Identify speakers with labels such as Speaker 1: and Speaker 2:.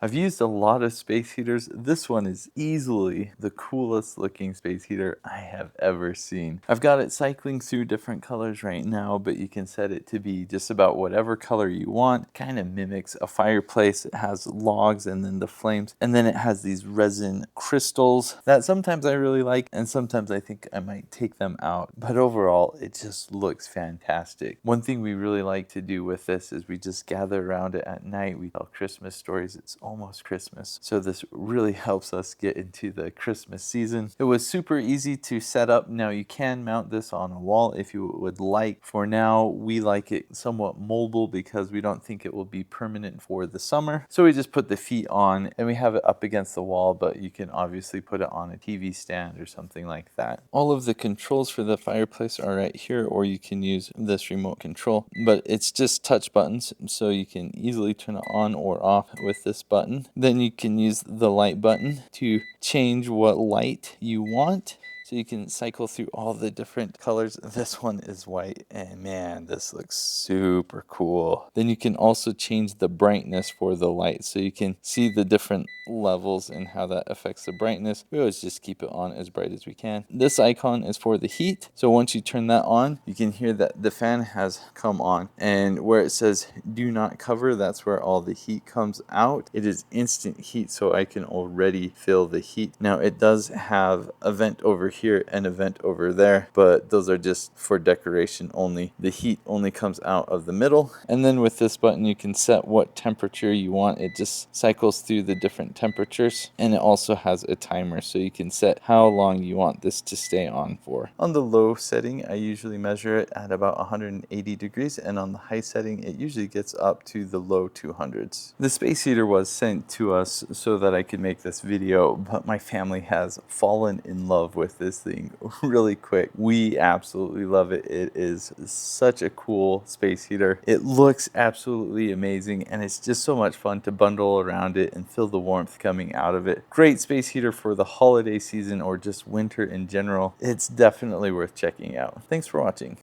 Speaker 1: I've used a lot of space heaters. This one is easily the coolest looking space heater I have ever seen. I've got it cycling through different colors right now, but you can set it to be just about whatever color you want. Kind of mimics a fireplace. It has logs and then the flames, and then it has these resin crystals that sometimes I really like, and sometimes I think I might take them out. But overall, it just looks fantastic. One thing we really like to do with this is we just gather around it at night. We tell Christmas stories. It's almost Christmas, so this really helps us get into the Christmas season. It was super easy to set up. Now you can mount this on a wall if you would like. For now, we like it somewhat mobile because we don't think it will be permanent for the summer. So we just put the feet on and we have it up against the wall, but you can obviously put it on a TV stand or something like that. All of the controls for the fireplace are right here, or you can use this remote control, but it's just touch buttons, so you can easily turn it on or off with this button. Then you can use the light button to change what light you want. So you can cycle through all the different colors. This one is white, and man, this looks super cool. Then you can also change the brightness for the light, so you can see the different levels and how that affects the brightness. We always just keep it on as bright as we can. This icon is for the heat. So once you turn that on, you can hear that the fan has come on, and where it says do not cover, that's where all the heat comes out. It is instant heat, so I can already feel the heat. Now it does have a vent over here and a vent over there, but those are just for decoration only. The heat only comes out of the middle, and then with this button you can set what temperature you want. It just cycles through the different temperatures, and it also has a timer, so you can set how long you want this to stay on for. On the low setting, I usually measure it at about 180 degrees, and on the high setting it usually gets up to the low 200s. The space heater was sent to us so that I could make this video, but my family has fallen in love with this thing really quick. We absolutely love it. It is such a cool space heater. It looks absolutely amazing, and it's just so much fun to bundle around it and feel the warmth coming out of it. Great space heater for the holiday season or just winter in general. It's definitely worth checking out. Thanks for watching.